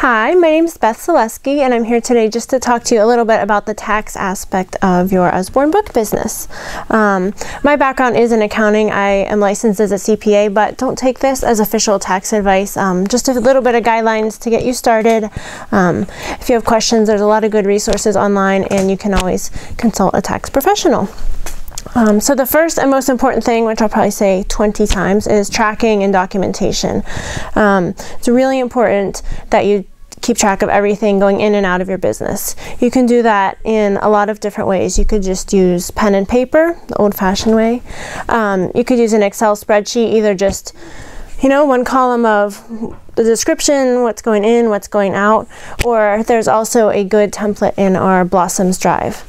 Hi, my name is Beth Salesky, and I'm here today just to talk to you a little bit about the tax aspect of your Usborne book business. My background is in accounting. I am licensed as a CPA, but don't take this as official tax advice. Just a little bit of guidelines to get you started. If you have questions, there's a lot of good resources online, and you can always consult a tax professional. So the first and most important thing, which I'll probably say 20 times, is tracking and documentation. It's really important that you keep track of everything going in and out of your business. You can do that in a lot of different ways. You could just use pen and paper, the old-fashioned way. You could use an Excel spreadsheet, either just one column of the description, what's going in, what's going out, or there's also a good template in our Blossoms Drive.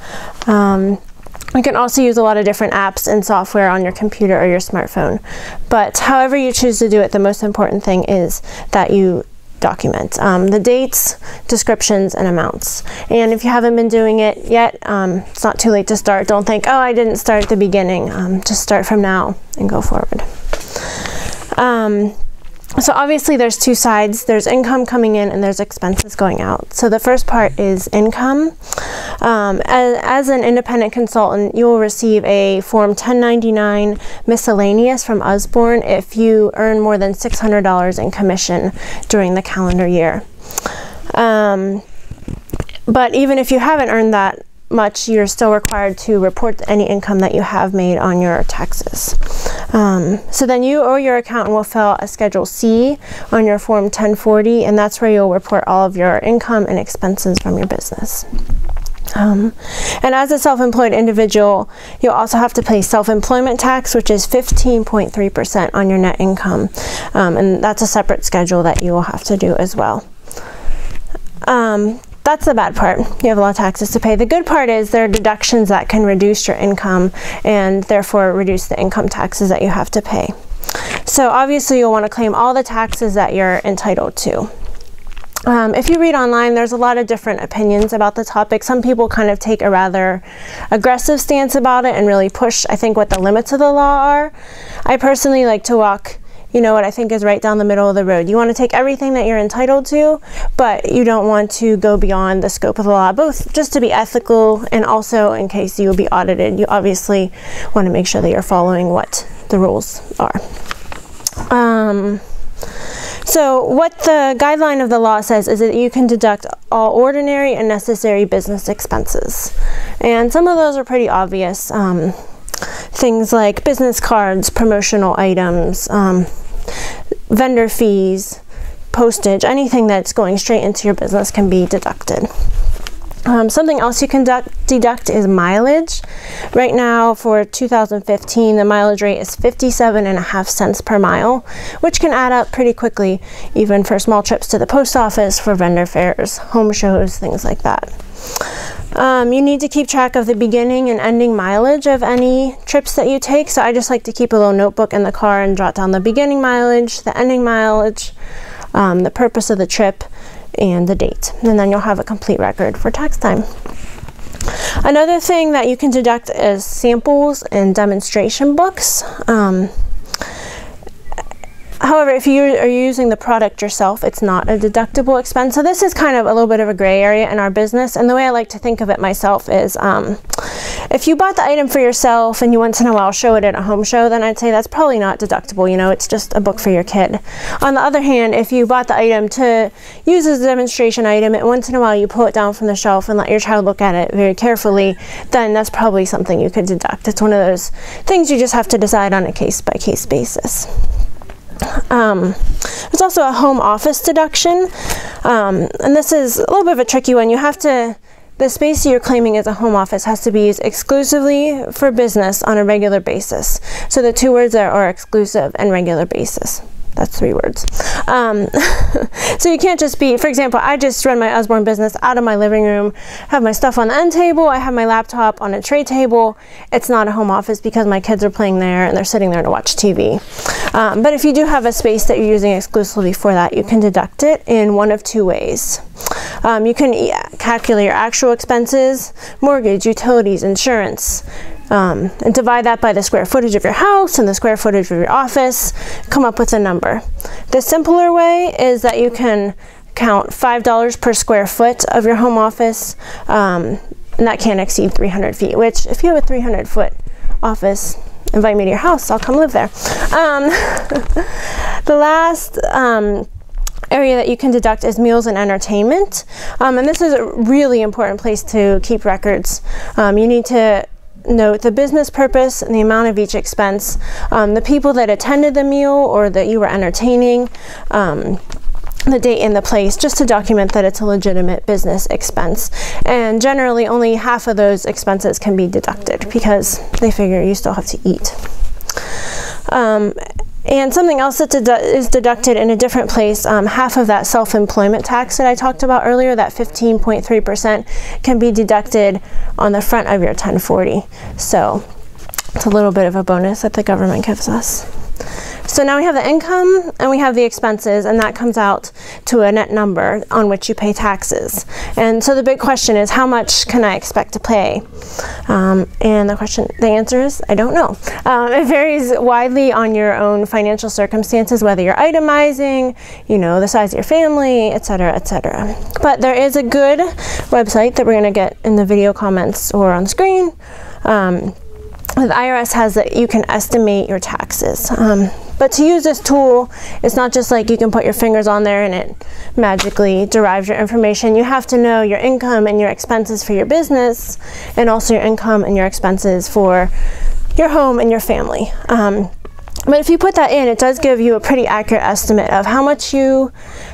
You can also use a lot of different apps and software on your computer or your smartphone. But however you choose to do it, the most important thing is that you document the dates, descriptions, and amounts. And if you haven't been doing it yet, it's not too late to start. Don't think, oh, I didn't start at the beginning. Just start from now and go forward. So obviously there's two sides. There's income coming in and there's expenses going out. So the first part is income. As an independent consultant, you will receive a Form 1099 miscellaneous from Usborne if you earn more than $600 in commission during the calendar year. But even if you haven't earned that much, you're still required to report any income that you have made on your taxes. So then you or your accountant will fill a Schedule C on your Form 1040, and that's where you'll report all of your income and expenses from your business. And as a self-employed individual, you'll also have to pay self-employment tax, which is 15.3% on your net income. And that's a separate schedule that you will have to do as well. That's the bad part. You have a lot of taxes to pay. The good part is there are deductions that can reduce your income and therefore reduce the income taxes that you have to pay. So obviously you'll want to claim all the taxes that you're entitled to. If you read online, there's a lot of different opinions about the topic. Some people kind of take a rather aggressive stance about it and really push, I think, what the limits of the law are. I personally like to walk what I think is right down the middle of the road. You want to take everything that you're entitled to, but you don't want to go beyond the scope of the law, both just to be ethical and also in case you will be audited. You obviously want to make sure that you're following what the rules are. So what the guideline of the law says is that you can deduct all ordinary and necessary business expenses. And some of those are pretty obvious. Things like business cards, promotional items, vendor fees, postage, anything that's going straight into your business can be deducted. Something else you can deduct is mileage. Right now for 2015, the mileage rate is 57.5 cents per mile, which can add up pretty quickly, even for small trips to the post office, for vendor fairs, home shows, things like that. You need to keep track of the beginning and ending mileage of any trips that you take. So I just like to keep a little notebook in the car and jot down the beginning mileage, the ending mileage, the purpose of the trip, and the date. And then you'll have a complete record for tax time. Another thing that you can deduct is samples and demonstration books. However, if you are using the product yourself, it's not a deductible expense. So this is kind of a little bit of a gray area in our business. And the way I like to think of it myself is if you bought the item for yourself and you once in a while show it at a home show, then I'd say that's probably not deductible. It's just a book for your kid. On the other hand, if you bought the item to use as a demonstration item and once in a while you pull it down from the shelf and let your child look at it very carefully, then that's probably something you could deduct. It's one of those things you just have to decide on a case-by-case basis. There's also a home office deduction, and this is a little bit of a tricky one. The space you're claiming as a home office has to be used exclusively for business on a regular basis. So the two words there are exclusive and regular basis. That's 3 words. So you can't just be, for example, I just run my Usborne business out of my living room, have my stuff on the end table, I have my laptop on a tray table. It's not a home office because my kids are playing there and they're sitting there to watch TV. But if you do have a space that you're using exclusively for that, you can deduct it in one of 2 ways. You can calculate your actual expenses, mortgage, utilities, insurance, and divide that by the square footage of your house and the square footage of your office, come up with a number. The simpler way is that you can count $5 per square foot of your home office, and that can't exceed 300 feet, which if you have a 300-foot office, invite me to your house, I'll come live there. The last area that you can deduct is meals and entertainment, and this is a really important place to keep records. You need to note the business purpose and the amount of each expense, the people that attended the meal or that you were entertaining, the date and the place, just to document that it's a legitimate business expense. And generally only half of those expenses can be deducted because they figure you still have to eat. And something else that is deducted in a different place, half of that self-employment tax that I talked about earlier, that 15.3%, can be deducted on the front of your 1040. So it's a little bit of a bonus that the government gives us. So now we have the income and we have the expenses, and that comes out to a net number on which you pay taxes. And so the big question is, how much can I expect to pay? And the answer is, I don't know. It varies widely on your own financial circumstances, whether you're itemizing, you know, the size of your family, etc., etc. But there is a good website that we're going to get in the video comments or on screen. The IRS has that you can estimate your taxes. But to use this tool, it's not just like you can put your fingers on there and it magically derives your information. You have to know your income and your expenses for your business, and also your income and your expenses for your home and your family. But if you put that in, it does give you a pretty accurate estimate of how much you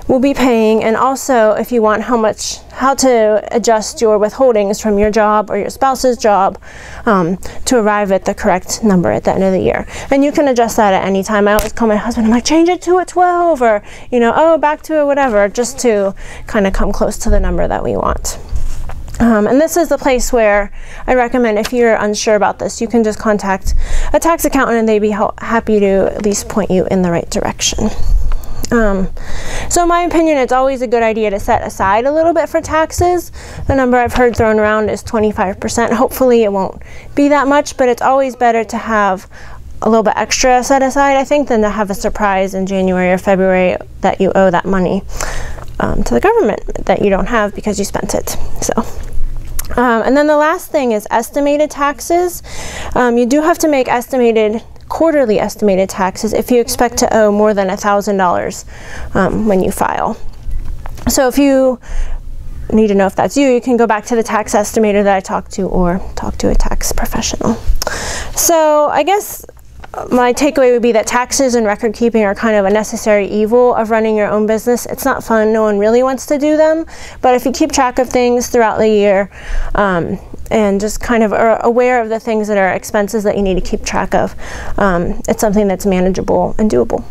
will be paying, and also if you want how to adjust your withholdings from your job or your spouse's job to arrive at the correct number at the end of the year. And you can adjust that at any time. I always call my husband, I'm like, change it to a 12, or, you know, oh, back to a whatever, just to kind of come close to the number that we want. And this is the place where I recommend, if you're unsure about this, you can just contact a tax accountant and they'd be happy to at least point you in the right direction. So in my opinion, it's always a good idea to set aside a little bit for taxes. The number I've heard thrown around is 25%. Hopefully it won't be that much, but it's always better to have a little bit extra set aside, I think, than to have a surprise in January or February that you owe that money to the government that you don't have because you spent it. So. And then the last thing is estimated taxes. You do have to make quarterly estimated taxes if you expect to owe more than $1,000 when you file. So if you need to know if that's you, you can go back to the tax estimator that I talked to, or talk to a tax professional. So I guess my takeaway would be that taxes and record keeping are kind of a necessary evil of running your own business. It's not fun. No one really wants to do them. But if you keep track of things throughout the year and just kind of are aware of the things that are expenses that you need to keep track of, it's something that's manageable and doable.